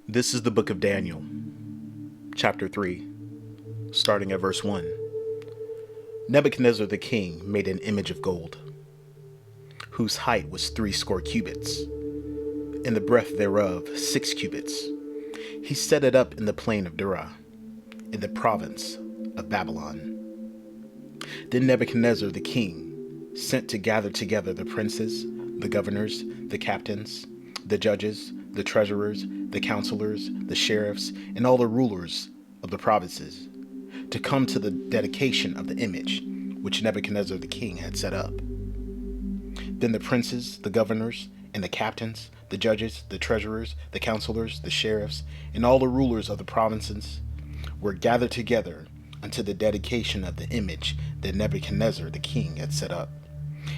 This is the book of Daniel, chapter 3, starting at verse 1. Nebuchadnezzar the king made an image of gold, whose height was 60 cubits, and the breadth thereof 6 cubits. He set it up in the plain of Dura, in the province of Babylon. Then Nebuchadnezzar the king sent to gather together the princes, the governors, the captains, the judges, the treasurers, the counselors, the sheriffs, and all the rulers of the provinces, to come to the dedication of the image which Nebuchadnezzar the king had set up. Then the princes, the governors, and the captains, the judges, the treasurers, the counselors, the sheriffs, and all the rulers of the provinces were gathered together unto the dedication of the image that Nebuchadnezzar the king had set up.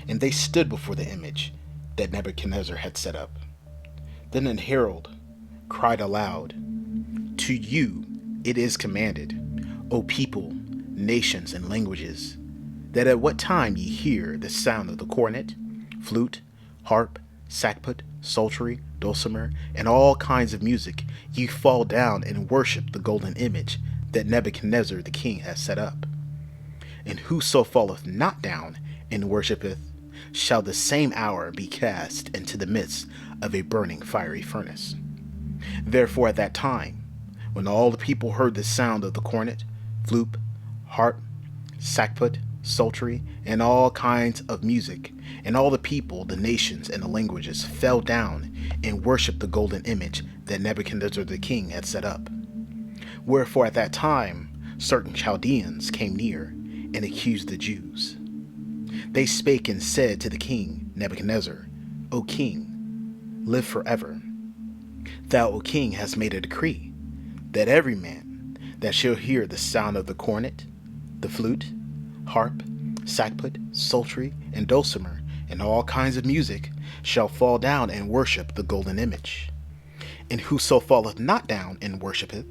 And they stood before the image that Nebuchadnezzar had set up. Then an herald cried aloud, "To you it is commanded, O people, nations, and languages, that at what time ye hear the sound of the cornet, flute, harp, sackbut, psaltery, dulcimer, and all kinds of music, ye fall down and worship the golden image that Nebuchadnezzar the king hath set up. And whoso falleth not down and worshipeth shall the same hour be cast into the midst of a burning fiery furnace. Therefore at that time, when all the people heard the sound of the cornet, flute, harp, sackbut, psaltery, and all kinds of music, and all the people, the nations, and the languages fell down and worshipped the golden image that Nebuchadnezzar the king had set up. Wherefore at that time certain Chaldeans came near and accused the Jews. They spake and said to the king Nebuchadnezzar, O king, live forever. Thou, O king, hast made a decree that every man that shall hear the sound of the cornet, the flute, harp, sackbut, psaltery, and dulcimer, and all kinds of music, shall fall down and worship the golden image. And whoso falleth not down and worshipeth,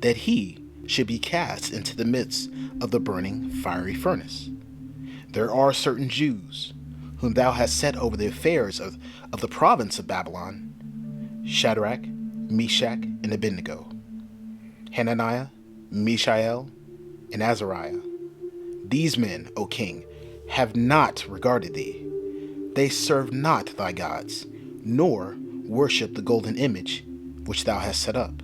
that he should be cast into the midst of the burning fiery furnace. There are certain Jews, whom thou hast set over the affairs of the province of Babylon, Shadrach, Meshach, and Abednego, Hananiah, Mishael, and Azariah. These men, O king, have not regarded thee. They serve not thy gods, nor worship the golden image which thou hast set up.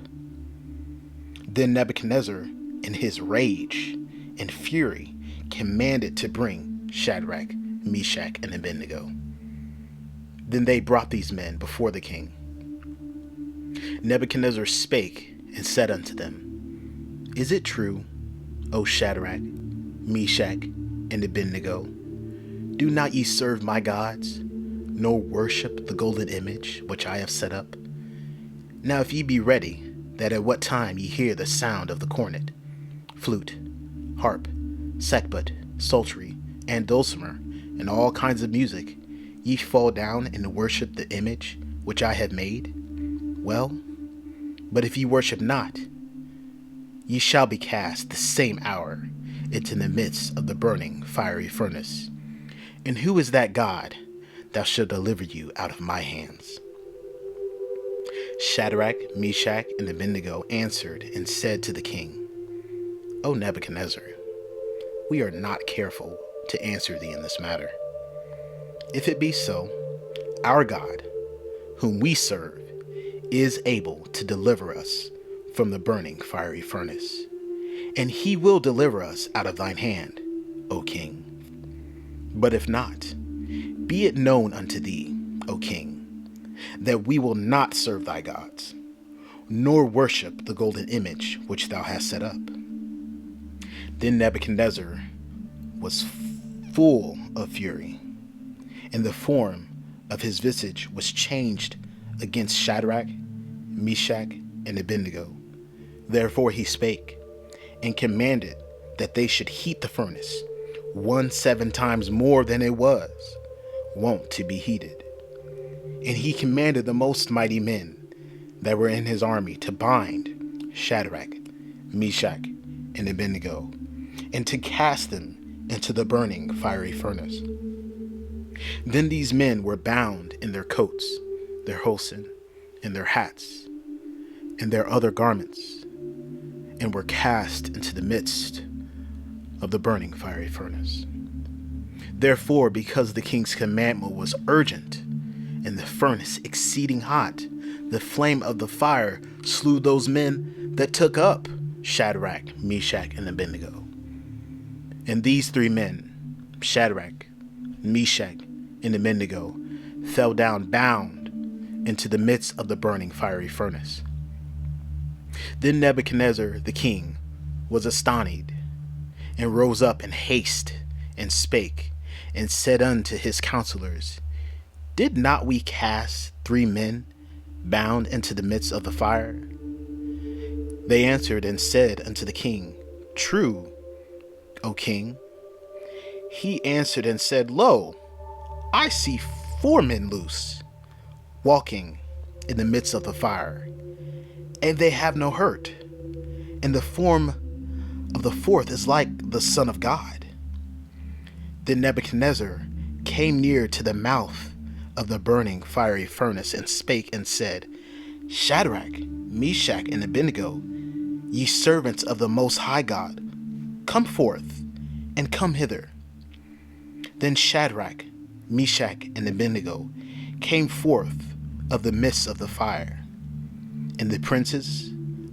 Then Nebuchadnezzar, in his rage and fury, commanded to bring Shadrach, Meshach, and Abednego. Then they brought these men before the king. Nebuchadnezzar spake and said unto them, Is it true, O Shadrach, Meshach, and Abednego? Do not ye serve my gods, nor worship the golden image which I have set up? Now if ye be ready, that at what time ye hear the sound of the cornet, flute, harp, sackbut, psaltery, and dulcimer, and all kinds of music, ye fall down and worship the image which I have made? Well, but if ye worship not, ye shall be cast the same hour into the midst of the burning fiery furnace. And who is that God that shall deliver you out of my hands? Shadrach, Meshach, and Abednego answered and said to the king, O Nebuchadnezzar, we are not careful to answer thee in this matter. If it be so, our God, whom we serve, is able to deliver us from the burning fiery furnace, and he will deliver us out of thine hand, O king. But if not, be it known unto thee, O king, that we will not serve thy gods, nor worship the golden image which thou hast set up. Then Nebuchadnezzar was full of fury, and the form of his visage was changed against Shadrach, Meshach, and Abednego. Therefore he spake, and commanded that they should heat the furnace 7 times more than it was wont to be heated. And he commanded the most mighty men that were in his army to bind Shadrach, Meshach, and Abednego, and to cast them into the burning fiery furnace. Then these men were bound in their coats, their hosen, and their hats, and their other garments, and were cast into the midst of the burning fiery furnace. Therefore, because the king's commandment was urgent, and the furnace exceeding hot, the flame of the fire slew those men that took up Shadrach, Meshach, and Abednego. And these three men, Shadrach, Meshach, and Abednego, fell down bound into the midst of the burning fiery furnace. Then Nebuchadnezzar the king was astonished, and rose up in haste, and spake, and said unto his counselors, Did not we cast 3 men bound into the midst of the fire? They answered and said unto the king, True, O king. He answered and said, Lo, I see 4 men loose, walking in the midst of the fire, and they have no hurt, and the form of the 4th is like the Son of God. Then Nebuchadnezzar came near to the mouth of the burning fiery furnace, and spake and said, Shadrach, Meshach, and Abednego, ye servants of the Most High God, come forth, and come hither. Then Shadrach, Meshach, and Abednego came forth of the midst of the fire. And the princes,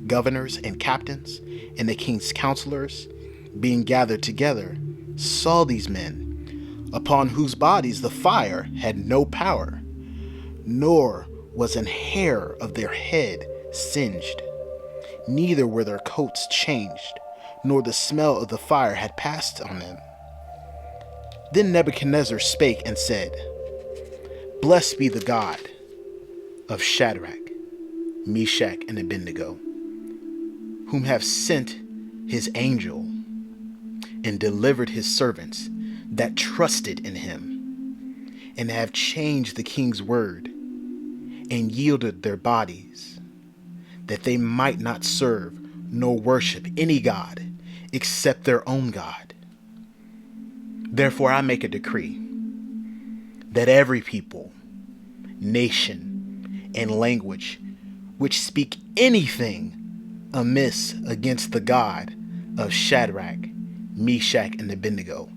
governors, and captains, and the king's counselors, being gathered together, saw these men, upon whose bodies the fire had no power, nor was an hair of their head singed, neither were their coats changed, nor the smell of the fire had passed on them. Then Nebuchadnezzar spake and said, Blessed be the God of Shadrach, Meshach, and Abednego, whom have sent his angel and delivered his servants that trusted in him, and have changed the king's word, and yielded their bodies, that they might not serve nor worship any god except their own God. Therefore I make a decree that every people, nation, and language which speak anything amiss against the God of Shadrach, Meshach, and Abednego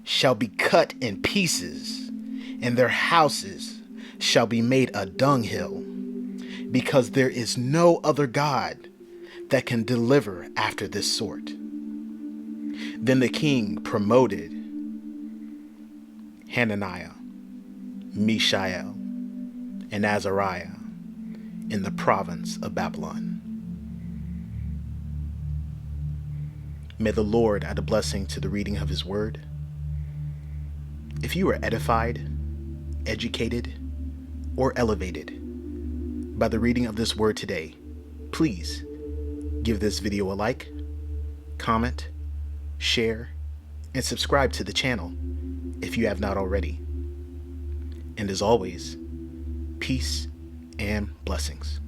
shall be cut in pieces, and their houses shall be made a dunghill, because there is no other God that can deliver after this sort. Then the king promoted Hananiah, Mishael, and Azariah in the province of Babylon. May the Lord add a blessing to the reading of his word. If you are edified, educated, or elevated by the reading of this word today, please give this video a like, comment, share, and subscribe to the channel if you have not already. And as always, peace and blessings.